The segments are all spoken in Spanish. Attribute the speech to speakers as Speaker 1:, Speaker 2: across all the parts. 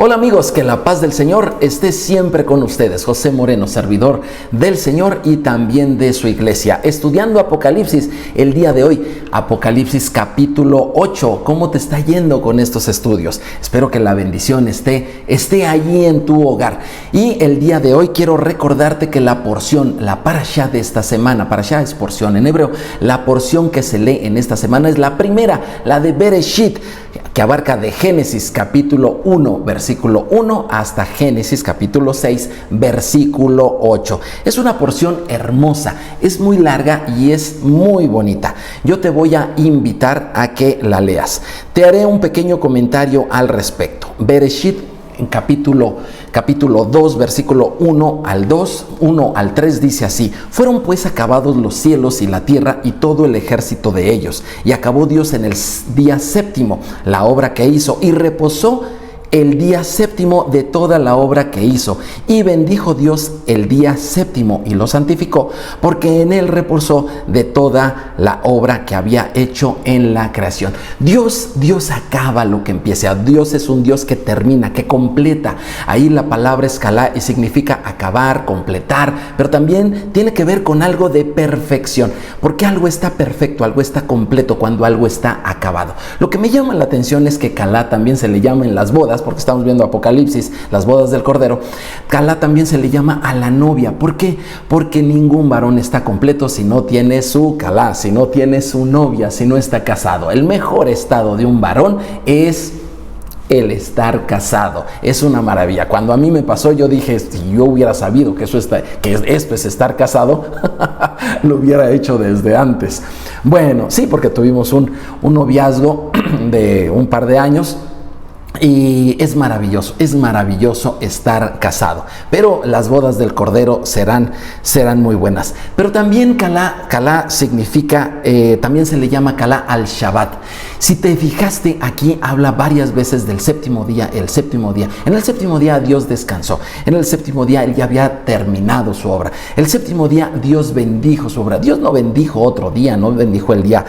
Speaker 1: Hola amigos, que la paz del Señor esté siempre con ustedes. José Moreno, servidor del Señor y también de su iglesia. Estudiando Apocalipsis el día de hoy, Apocalipsis capítulo 8. ¿Cómo te está yendo con estos estudios? Espero que la bendición esté allí en tu hogar. Y el día de hoy quiero recordarte que la porción, la parashá de esta semana, parashá es porción en hebreo, la porción que se lee en esta semana es la primera, la de Bereshit, que abarca de Génesis capítulo 1, versículo 1 hasta Génesis capítulo 6, versículo 8. Es una porción hermosa, es muy larga y es muy bonita. Yo te voy a invitar a que la leas. Te haré un pequeño comentario al respecto. Bereshit en capítulo 2, versículo 1 al 3 dice así: fueron pues acabados los cielos y la tierra y todo el ejército de ellos, y acabó Dios en el día séptimo la obra que hizo, y reposó el día séptimo de toda la obra que hizo, y bendijo Dios el día séptimo y lo santificó, porque en él reposó de toda la obra que había hecho en la creación. Dios acaba lo que empieza. Dios es un Dios que termina, que completa. Ahí la palabra escalá y significa acabar, completar, pero también tiene que ver con algo de perfección, porque algo está perfecto, algo está completo cuando algo está acabado. Lo que me llama la atención es que calá también se le llama en las bodas, porque estamos viendo Apocalipsis, las bodas del Cordero. Calá también se le llama a la novia. ¿Por qué? Porque ningún varón está completo si no tiene su calá, si no tiene su novia, si no está casado. El mejor estado de un varón es el estar casado. Es una maravilla. Cuando a mí me pasó, yo dije, si yo hubiera sabido que esto es estar casado, lo hubiera hecho desde antes. Bueno, sí, porque tuvimos un noviazgo de un par de años. Y es maravilloso estar casado. Pero las bodas del Cordero serán muy buenas. Pero también calá significa, también se le llama calá al Shabbat. Si te fijaste, aquí habla varias veces del séptimo día, el séptimo día. En el séptimo día Dios descansó. En el séptimo día Él ya había terminado su obra. El séptimo día Dios bendijo su obra. Dios no bendijo otro día, no bendijo el día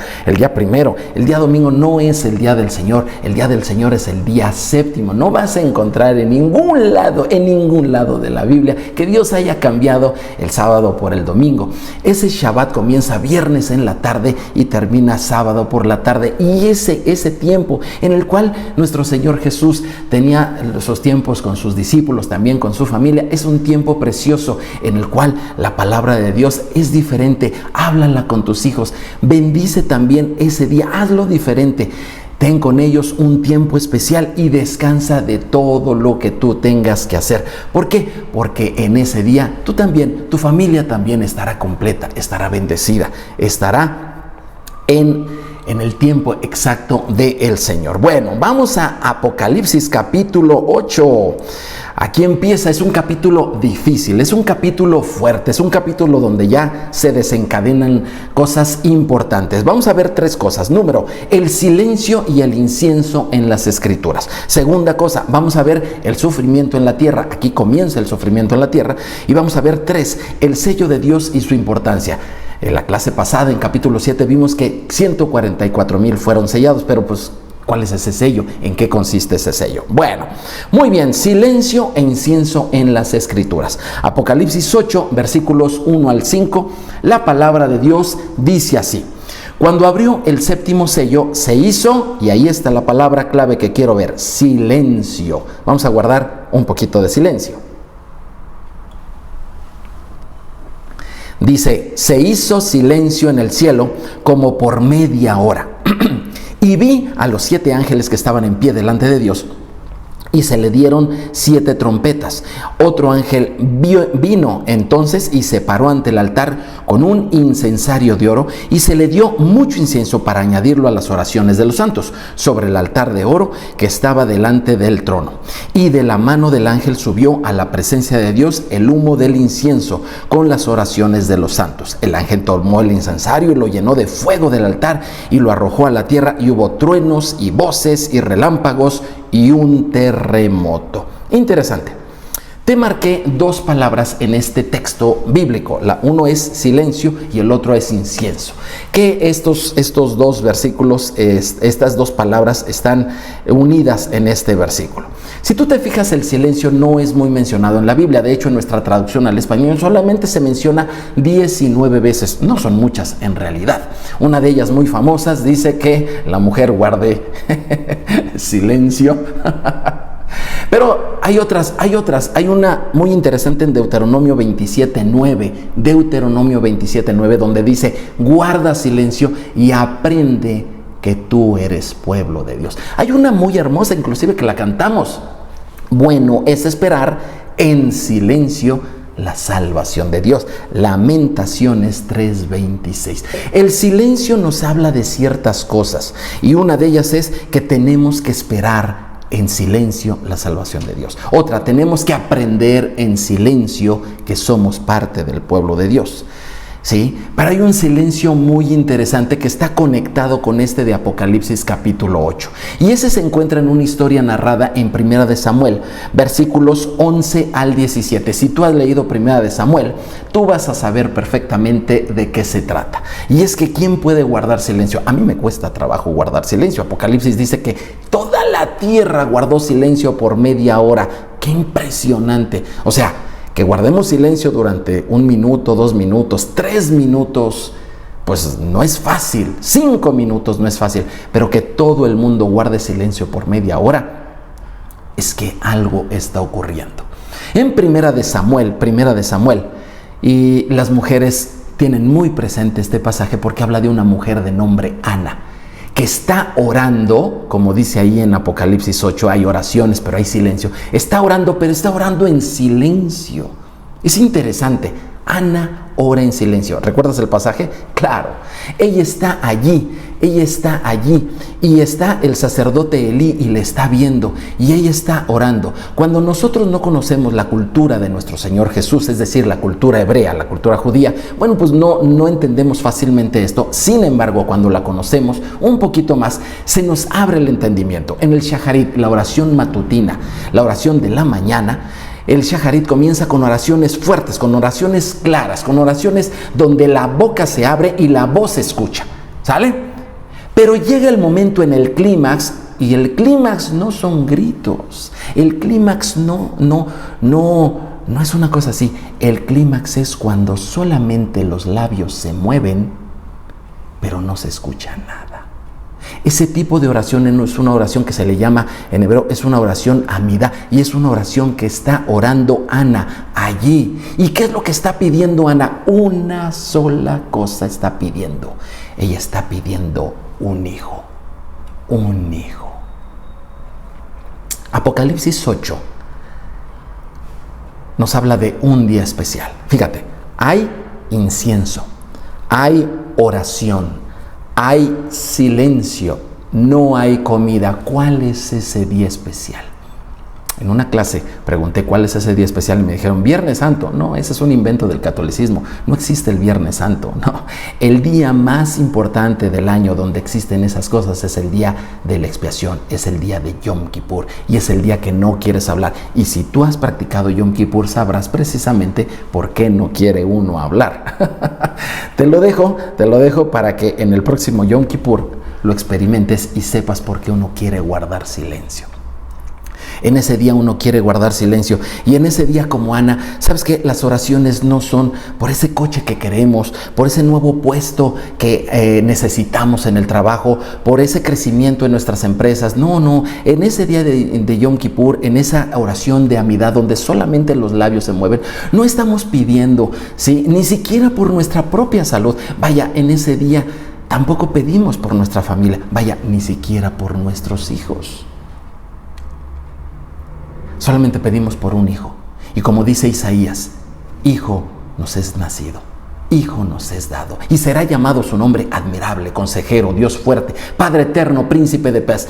Speaker 1: primero. El día domingo no es el día del Señor. El día del Señor es el día séptimo. No vas a encontrar en ningún lado de la Biblia que Dios haya cambiado el sábado por el domingo. Ese Shabbat comienza viernes en la tarde y termina sábado por la tarde, y ese tiempo en el cual nuestro Señor Jesús tenía esos tiempos con sus discípulos, también con su familia, es un tiempo precioso en el cual la palabra de Dios es diferente. Háblala con tus hijos, bendice también ese día, hazlo diferente. Ten con ellos un tiempo especial y descansa de todo lo que tú tengas que hacer. ¿Por qué? Porque en ese día tú también, tu familia también estará completa, estará bendecida, estará en el tiempo exacto del Señor. Bueno, vamos a Apocalipsis capítulo 8. Aquí empieza, es un capítulo difícil, es un capítulo fuerte, es un capítulo donde ya se desencadenan cosas importantes. Vamos a ver tres cosas. Número, el silencio y el incienso en las Escrituras. Segunda cosa, vamos a ver el sufrimiento en la tierra. Aquí comienza el sufrimiento en la tierra. Y vamos a ver tres, el sello de Dios y su importancia. En la clase pasada, en capítulo 7, vimos que 144,000 fueron sellados, pero pues, ¿cuál es ese sello? ¿En qué consiste ese sello? Bueno, muy bien, silencio e incienso en las Escrituras. Apocalipsis 8, versículos 1 al 5, la palabra de Dios dice así: cuando abrió el séptimo sello, se hizo, y ahí está la palabra clave que quiero ver, silencio. Vamos a guardar un poquito de silencio. Dice, se hizo silencio en el cielo como por media hora. Y vi a los 7 ángeles que estaban en pie delante de Dios, y se le dieron 7 trompetas. Otro ángel vino entonces y se paró ante el altar con un incensario de oro, y se le dio mucho incienso para añadirlo a las oraciones de los santos sobre el altar de oro que estaba delante del trono. Y de la mano del ángel subió a la presencia de Dios el humo del incienso con las oraciones de los santos. El ángel tomó el incensario y lo llenó de fuego del altar y lo arrojó a la tierra, y hubo truenos y voces y relámpagos y un terremoto. Interesante. Te marqué dos palabras en este texto bíblico. Uno es silencio y el otro es incienso. Que estos dos versículos, estas dos palabras están unidas en este versículo. Si tú te fijas, el silencio no es muy mencionado en la Biblia. De hecho, en nuestra traducción al español solamente se menciona 19 veces. No son muchas en realidad. Una de ellas muy famosas dice que la mujer guarde silencio. Pero hay otras. Hay una muy interesante en Deuteronomio 27:9, donde dice: guarda silencio y aprende que tú eres pueblo de Dios. Hay una muy hermosa, inclusive, que la cantamos. Bueno es esperar en silencio la salvación de Dios. Lamentaciones 3:26. El silencio nos habla de ciertas cosas, y una de ellas es que tenemos que esperar en silencio la salvación de Dios. Otra, tenemos que aprender en silencio que somos parte del pueblo de Dios. ¿Sí? Pero hay un silencio muy interesante que está conectado con este de Apocalipsis capítulo 8. Y ese se encuentra en una historia narrada en Primera de Samuel, versículos 11 al 17. Si tú has leído Primera de Samuel, tú vas a saber perfectamente de qué se trata. Y es que ¿quién puede guardar silencio? A mí me cuesta trabajo guardar silencio. Apocalipsis dice que toda la tierra guardó silencio por media hora. ¡Qué impresionante! O sea, que guardemos silencio durante 1 minuto, 2 minutos, 3 minutos, pues no es fácil. 5 minutos no es fácil, pero que todo el mundo guarde silencio por media hora, es que algo está ocurriendo. En Primera de Samuel, y las mujeres tienen muy presente este pasaje porque habla de una mujer de nombre Ana, que está orando, como dice ahí en Apocalipsis 8, hay oraciones, pero hay silencio. Está orando, pero está orando en silencio. Es interesante. Ana ora en silencio. ¿Recuerdas el pasaje? Claro. Ella está allí, y está el sacerdote Elí y le está viendo, y ella está orando. Cuando nosotros no conocemos la cultura de nuestro Señor Jesús, es decir, la cultura hebrea, la cultura judía, bueno, pues no entendemos fácilmente esto. Sin embargo, cuando la conocemos un poquito más, se nos abre el entendimiento. En el Shacharit, la oración matutina, la oración de la mañana, el Shacharit comienza con oraciones fuertes, con oraciones claras, con oraciones donde la boca se abre y la voz se escucha. ¿Sale? Pero llega el momento en el clímax, y el clímax no son gritos. El clímax no es una cosa así. El clímax es cuando solamente los labios se mueven, pero no se escucha nada. Ese tipo de oración no es una oración que se le llama en hebreo, es una oración amida, y es una oración que está orando Ana allí. ¿Y qué es lo que está pidiendo Ana? Una sola cosa está pidiendo. Ella está pidiendo un hijo. Un hijo. Apocalipsis 8 nos habla de un día especial. Fíjate, hay incienso, hay oración, hay silencio, no hay comida. ¿Cuál es ese día especial? En una clase pregunté cuál es ese día especial y me dijeron Viernes Santo. No, ese es un invento del catolicismo. No existe el Viernes Santo, no. El día más importante del año donde existen esas cosas es el día de la expiación, es el día de Yom Kippur, y es el día que no quieres hablar. Y si tú has practicado Yom Kippur, sabrás precisamente por qué no quiere uno hablar. Te lo dejo para que en el próximo Yom Kippur lo experimentes y sepas por qué uno quiere guardar silencio. En ese día uno quiere guardar silencio, y en ese día, como Ana, ¿sabes qué? Las oraciones no son por ese coche que queremos, por ese nuevo puesto que necesitamos en el trabajo, por ese crecimiento en nuestras empresas. No, en ese día de Yom Kippur, en esa oración de amidad donde solamente los labios se mueven, no estamos pidiendo, ¿sí?, ni siquiera por nuestra propia salud. Vaya, en ese día tampoco pedimos por nuestra familia, vaya, ni siquiera por nuestros hijos. Solamente pedimos por un hijo. Y como dice Isaías, hijo nos es nacido, hijo nos es dado, y será llamado su nombre admirable, consejero, Dios fuerte, Padre eterno, príncipe de paz.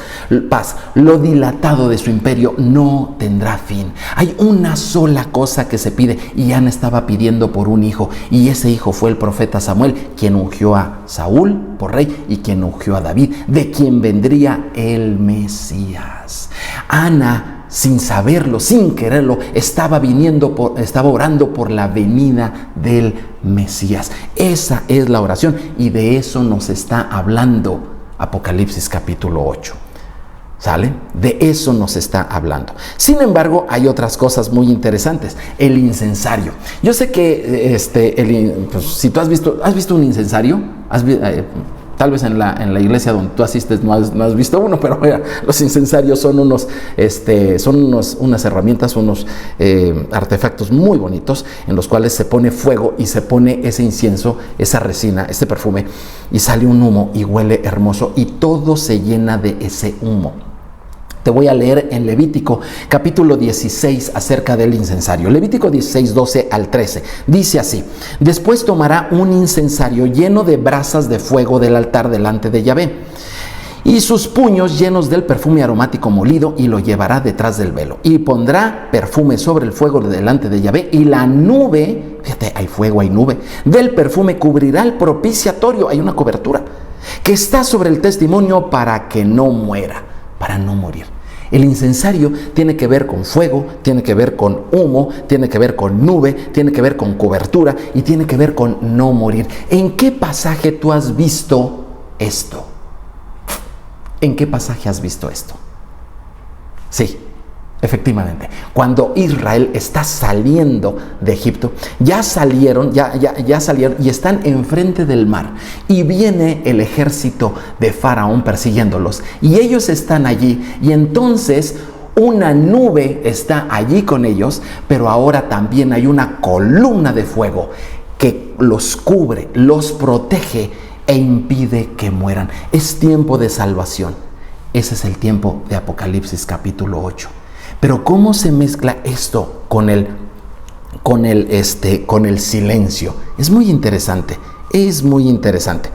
Speaker 1: Lo dilatado de su imperio no tendrá fin. Hay una sola cosa que se pide, y Ana estaba pidiendo por un hijo, y ese hijo fue el profeta Samuel, quien ungió a Saúl por rey y quien ungió a David, de quien vendría el Mesías. Ana sin saberlo, sin quererlo, estaba orando por la venida del Mesías. Esa es la oración y de eso nos está hablando Apocalipsis capítulo 8. ¿Sale? De eso nos está hablando. Sin embargo, hay otras cosas muy interesantes. El incensario. Yo sé que pues, si tú has visto un incensario, tal vez en la iglesia donde tú asistes no has visto uno, pero mira, los incensarios son unas herramientas, unos artefactos muy bonitos en los cuales se pone fuego y se pone ese incienso, esa resina, ese perfume, y sale un humo y huele hermoso y todo se llena de ese humo. Te voy a leer en Levítico capítulo 16 acerca del incensario. Levítico 16, 12 al 13. Dice así: después tomará un incensario lleno de brasas de fuego del altar delante de Yahvé, y sus puños llenos del perfume aromático molido, y lo llevará detrás del velo. Y pondrá perfume sobre el fuego delante de Yahvé, y la nube, fíjate, hay fuego, hay nube, del perfume cubrirá el propiciatorio, hay una cobertura, que está sobre el testimonio para que no muera. Para no morir. El incensario tiene que ver con fuego, tiene que ver con humo, tiene que ver con nube, tiene que ver con cobertura y tiene que ver con no morir. ¿En qué pasaje tú has visto esto? ¿En qué pasaje has visto esto? Sí, efectivamente. Cuando Israel está saliendo de Egipto, ya salieron y están enfrente del mar. Y viene el ejército de Faraón persiguiéndolos. Y ellos están allí. Y entonces una nube está allí con ellos, pero ahora también hay una columna de fuego que los cubre, los protege e impide que mueran. Es tiempo de salvación. Ese es el tiempo de Apocalipsis capítulo 8. Pero ¿cómo se mezcla esto con el silencio? Es muy interesante. Es muy interesante.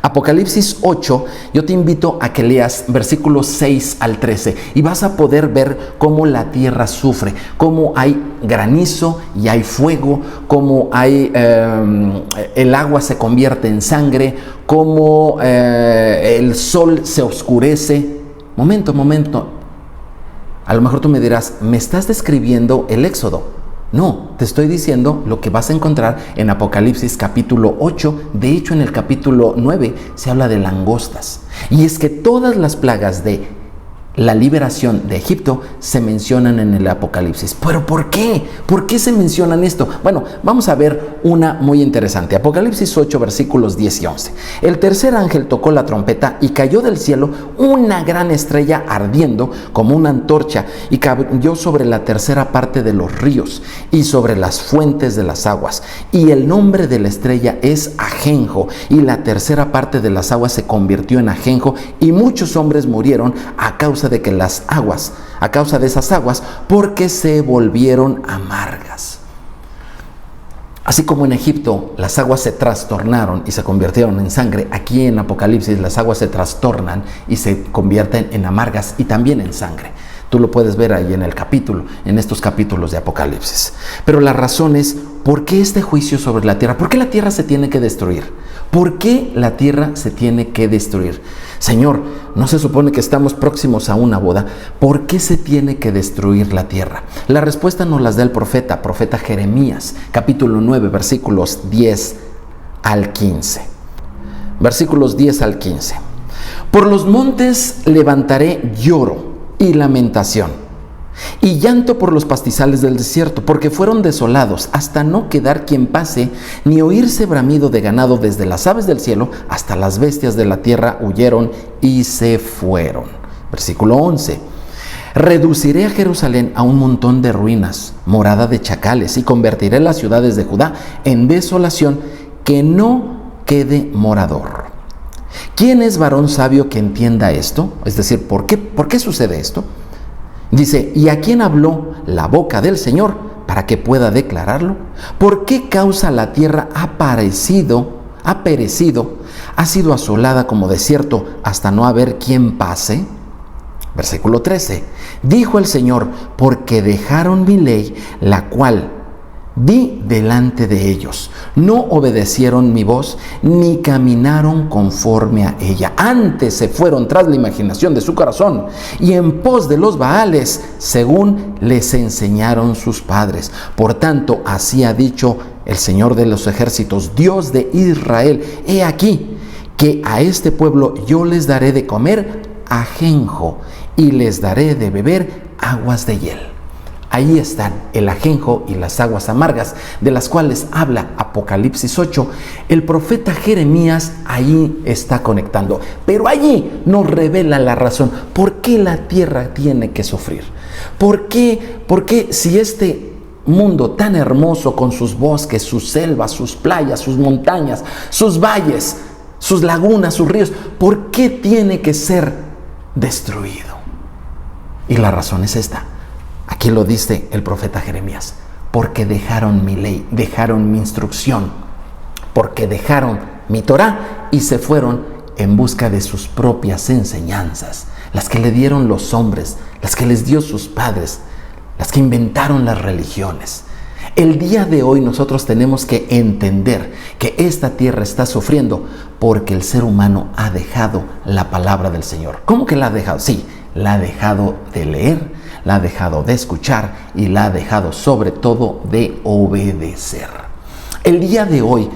Speaker 1: Apocalipsis 8, yo te invito a que leas versículos 6 al 13 y vas a poder ver cómo la tierra sufre, cómo hay granizo y hay fuego, cómo hay el agua se convierte en sangre, cómo el sol se oscurece. Momento. A lo mejor tú me dirás, ¿me estás describiendo el Éxodo? No, te estoy diciendo lo que vas a encontrar en Apocalipsis capítulo 8. De hecho, en el capítulo 9 se habla de langostas. Y es que todas las plagas de la liberación de Egipto se mencionan en el Apocalipsis. ¿Pero por qué? ¿Por qué se mencionan esto? Bueno, vamos a ver una muy interesante. Apocalipsis 8, versículos 10 y 11. El tercer ángel tocó la trompeta y cayó del cielo una gran estrella ardiendo como una antorcha y cayó sobre la tercera parte de los ríos y sobre las fuentes de las aguas. Y el nombre de la estrella es Ajenjo, y la tercera parte de las aguas se convirtió en ajenjo, y muchos hombres murieron a causa de esas aguas, porque se volvieron amargas. Así como en Egipto las aguas se trastornaron y se convirtieron en sangre, aquí en Apocalipsis las aguas se trastornan y se convierten en amargas y también en sangre. Tú lo puedes ver ahí en estos capítulos de Apocalipsis. Pero la razón es, ¿por qué este juicio sobre la tierra? ¿Por qué la tierra se tiene que destruir? ¿Por qué la tierra se tiene que destruir? Señor, ¿no se supone que estamos próximos a una boda? ¿Por qué se tiene que destruir la tierra? La respuesta nos las da el profeta Jeremías, capítulo 9, versículos 10 al 15. Versículos 10 al 15. Por los montes levantaré lloro y lamentación, y llanto por los pastizales del desierto, porque fueron desolados hasta no quedar quien pase, ni oírse bramido de ganado. Desde las aves del cielo hasta las bestias de la tierra huyeron y se fueron. Versículo 11. Reduciré a Jerusalén a un montón de ruinas, morada de chacales, y convertiré las ciudades de Judá en desolación, que no quede morador. ¿Quién es varón sabio que entienda esto? Es decir, ¿por qué sucede esto? Dice, ¿y a quién habló la boca del Señor para que pueda declararlo? ¿Por qué causa la tierra ha perecido, ha sido asolada como desierto hasta no haber quien pase? Versículo 13. Dijo el Señor, porque dejaron mi ley, la cual Vi delante de ellos, no obedecieron mi voz, ni caminaron conforme a ella. Antes se fueron tras la imaginación de su corazón, y en pos de los Baales, según les enseñaron sus padres. Por tanto, así ha dicho el Señor de los ejércitos, Dios de Israel: he aquí que a este pueblo yo les daré de comer ajenjo, y les daré de beber aguas de hiel. Ahí están el ajenjo y las aguas amargas, de las cuales habla Apocalipsis 8. El profeta Jeremías ahí está conectando, pero allí nos revela la razón. ¿Por qué la tierra tiene que sufrir? ¿Por qué si este mundo tan hermoso, con sus bosques, sus selvas, sus playas, sus montañas, sus valles, sus lagunas, sus ríos, por qué tiene que ser destruido? Y la razón es esta. Aquí lo dice el profeta Jeremías: porque dejaron mi ley, dejaron mi instrucción, porque dejaron mi Torá y se fueron en busca de sus propias enseñanzas, las que le dieron los hombres, las que les dio sus padres, las que inventaron las religiones. El día de hoy nosotros tenemos que entender que esta tierra está sufriendo porque el ser humano ha dejado la palabra del Señor. ¿Cómo que la ha dejado? Sí, la ha dejado de leer, la ha dejado de escuchar y la ha dejado sobre todo de obedecer. El día de hoy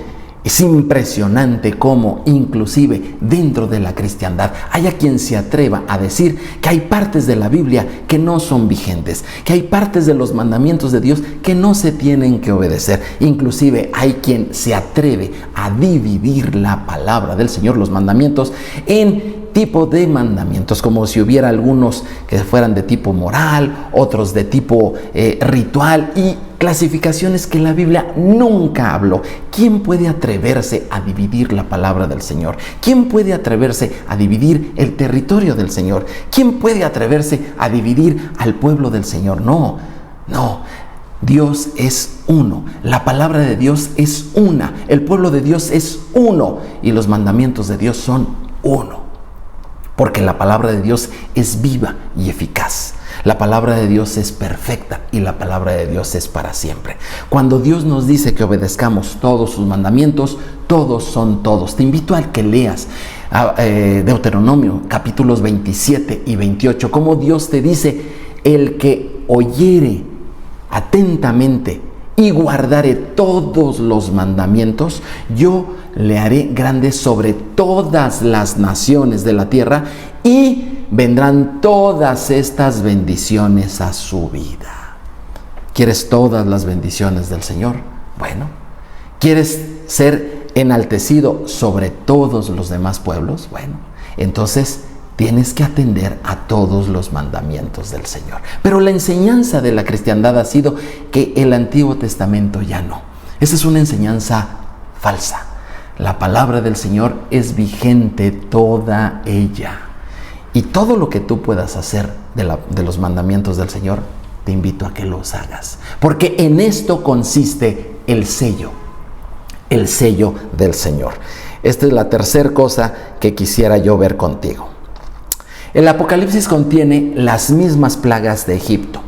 Speaker 1: es impresionante cómo inclusive dentro de la cristiandad haya quien se atreva a decir que hay partes de la Biblia que no son vigentes, que hay partes de los mandamientos de Dios que no se tienen que obedecer. Inclusive hay quien se atreve a dividir la palabra del Señor, los mandamientos, en tipo de mandamientos, como si hubiera algunos que fueran de tipo moral, otros de tipo ritual, y clasificaciones que la Biblia nunca habló. ¿Quién puede atreverse a dividir la palabra del Señor? ¿Quién puede atreverse a dividir el territorio del Señor? ¿Quién puede atreverse a dividir al pueblo del Señor? No. Dios es uno, la palabra de Dios es una, el pueblo de Dios es uno y los mandamientos de Dios son uno. Porque la palabra de Dios es viva y eficaz. La palabra de Dios es perfecta y la palabra de Dios es para siempre. Cuando Dios nos dice que obedezcamos todos sus mandamientos, todos son todos. Te invito a que leas Deuteronomio capítulos 27 y 28, como Dios te dice: el que oyere atentamente y guardare todos los mandamientos, yo le haré grande sobre todas las naciones de la tierra, y vendrán todas estas bendiciones a su vida. ¿Quieres todas las bendiciones del Señor? Bueno, ¿quieres ser enaltecido sobre todos los demás pueblos? Bueno, entonces tienes que atender a todos los mandamientos del Señor. Pero la enseñanza de la cristiandad ha sido que el Antiguo Testamento ya no. Esa es una enseñanza falsa. La palabra del Señor es vigente toda ella. Y todo lo que tú puedas hacer de los mandamientos del Señor, te invito a que los hagas. Porque en esto consiste el sello del Señor. Esta es la tercera cosa que quisiera yo ver contigo. El Apocalipsis contiene las mismas plagas de Egipto,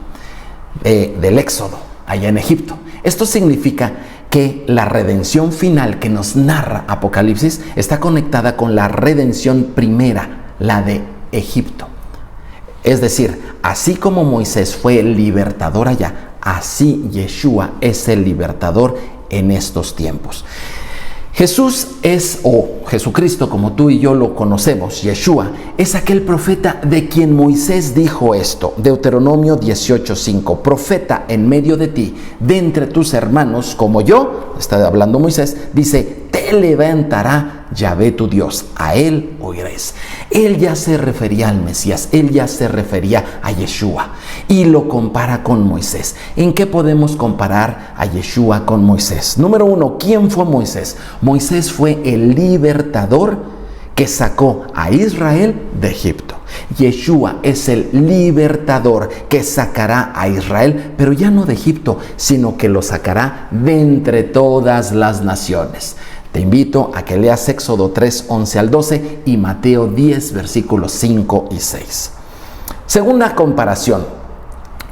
Speaker 1: del Éxodo, allá en Egipto. Esto significa que la redención final que nos narra Apocalipsis está conectada con la redención primera, la de Egipto. Es decir, así como Moisés fue el libertador allá, así Yeshua es el libertador en estos tiempos. Jesús es, o Jesucristo como tú y yo lo conocemos, Yeshua, es aquel profeta de quien Moisés dijo esto, Deuteronomio 18:5, profeta en medio de ti, de entre tus hermanos como yo, está hablando Moisés, dice, te levantará Yahvé tu Dios, a él oiréis. Él ya se refería al Mesías, él ya se refería a Yeshua y lo compara con Moisés. ¿En qué podemos comparar a Yeshua con Moisés? Número uno, ¿quién fue Moisés? Moisés fue el libertador que sacó a Israel de Egipto. Yeshua es el libertador que sacará a Israel, pero ya no de Egipto, sino que lo sacará de entre todas las naciones. Te invito a que leas Éxodo 3, 11 al 12 y Mateo 10, versículos 5 y 6. Segunda comparación.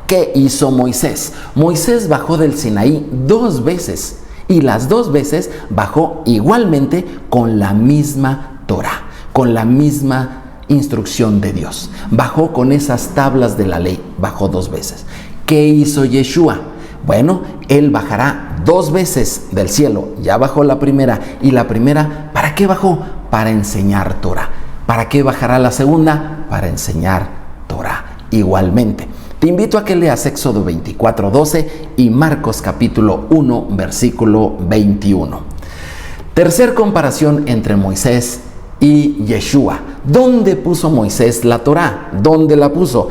Speaker 1: ¿Qué hizo Moisés? Moisés bajó del Sinaí 2 veces y las 2 veces bajó igualmente con la misma Torá, con la misma instrucción de Dios. Bajó con esas tablas de la ley, bajó 2 veces. ¿Qué hizo Yeshua? Bueno, él bajará 2 veces del cielo. Ya bajó la primera. Y la primera, ¿para qué bajó? Para enseñar Torá. ¿Para qué bajará la segunda? Para enseñar Torá igualmente. Te invito a que leas Éxodo 24:12 y Marcos capítulo 1, versículo 21. Tercer comparación entre Moisés y Yeshua. ¿Dónde puso Moisés la Torá? ¿Dónde la puso?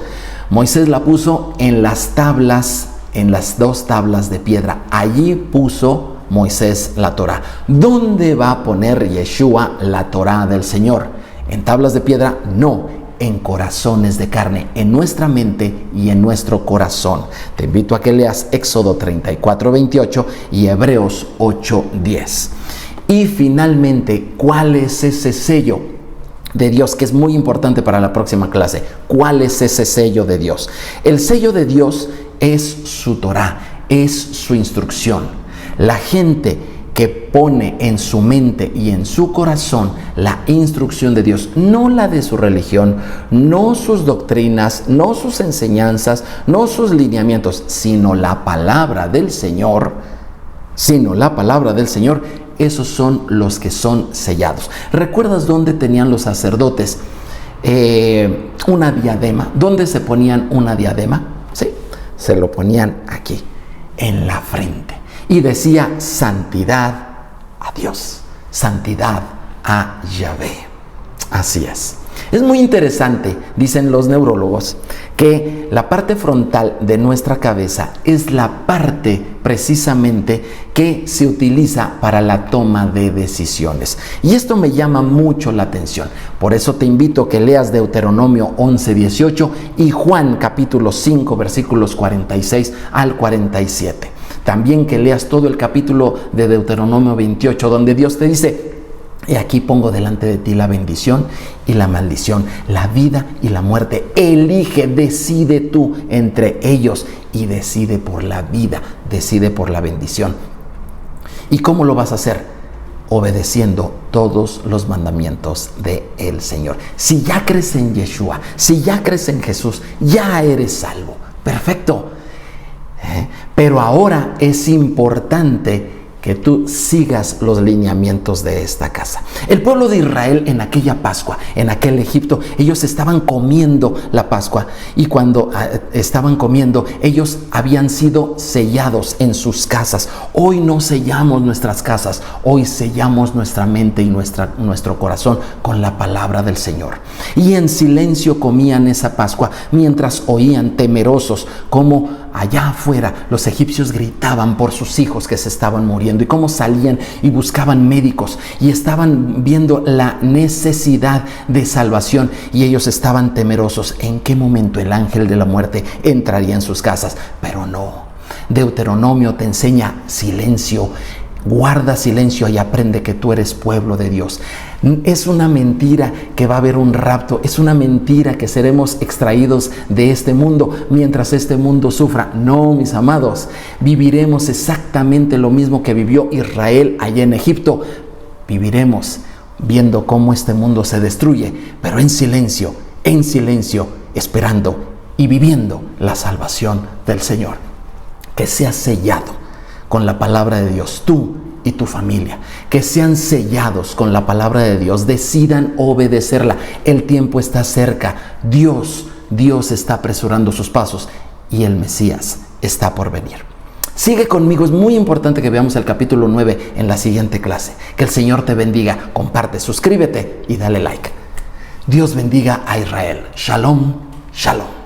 Speaker 1: Moisés la puso en las tablas, en las 2 tablas de piedra. Allí puso Moisés la Torá. ¿Dónde va a poner Yeshua la Torá del Señor? ¿En tablas de piedra? No, en corazones de carne, en nuestra mente y en nuestro corazón. Te invito a que leas Éxodo 34:28 y Hebreos 8:10. Y finalmente, ¿cuál es ese sello de Dios? Que es muy importante para la próxima clase. ¿Cuál es ese sello de Dios? El sello de Dios es su Torá, es su instrucción. La gente que pone en su mente y en su corazón la instrucción de Dios, no la de su religión, no sus doctrinas, no sus enseñanzas, no sus lineamientos, sino la palabra del Señor, esos son los que son sellados. ¿Recuerdas dónde tenían los sacerdotes una diadema? ¿Dónde se ponían una diadema? Sí, se lo ponían aquí, en la frente. Y decía santidad a Dios, santidad a Yahvé. Así es. Es muy interesante, dicen los neurólogos, que la parte frontal de nuestra cabeza es la parte precisamente que se utiliza para la toma de decisiones. Y esto me llama mucho la atención. Por eso te invito a que leas Deuteronomio 11:18 y Juan capítulo 5 versículos 46 al 47. También que leas todo el capítulo de Deuteronomio 28, donde Dios te dice: y aquí pongo delante de ti la bendición y la maldición, la vida y la muerte. Elige, decide tú entre ellos y decide por la vida, decide por la bendición. ¿Y cómo lo vas a hacer? Obedeciendo todos los mandamientos del Señor. Si ya crees en Yeshua, si ya crees en Jesús, ya eres salvo. Perfecto. Pero ahora es importante que tú sigas los lineamientos de esta casa. El pueblo de Israel en aquella Pascua, en aquel Egipto, ellos estaban comiendo la Pascua, y cuando estaban comiendo, ellos habían sido sellados en sus casas. Hoy no sellamos nuestras casas, hoy sellamos nuestra mente y nuestro corazón con la palabra del Señor. Y en silencio comían esa Pascua mientras oían temerosos cómo allá afuera los egipcios gritaban por sus hijos que se estaban muriendo, y cómo salían y buscaban médicos y estaban viendo la necesidad de salvación, y ellos estaban temerosos en qué momento el ángel de la muerte entraría en sus casas. Pero no, Deuteronomio te enseña silencio. Guarda silencio y aprende que tú eres pueblo de Dios. Es una mentira que va a haber un rapto. Es una mentira que seremos extraídos de este mundo mientras este mundo sufra. No, mis amados, viviremos exactamente lo mismo que vivió Israel allá en Egipto. Viviremos viendo cómo este mundo se destruye, pero en silencio, esperando y viviendo la salvación del Señor. Que sea sellado con la palabra de Dios, tú y tu familia, que sean sellados con la palabra de Dios, decidan obedecerla. El tiempo está cerca, Dios está apresurando sus pasos y el Mesías está por venir. Sigue conmigo, es muy importante que veamos el capítulo 9 en la siguiente clase. Que el Señor te bendiga, comparte, suscríbete y dale like. Dios bendiga a Israel. Shalom, shalom.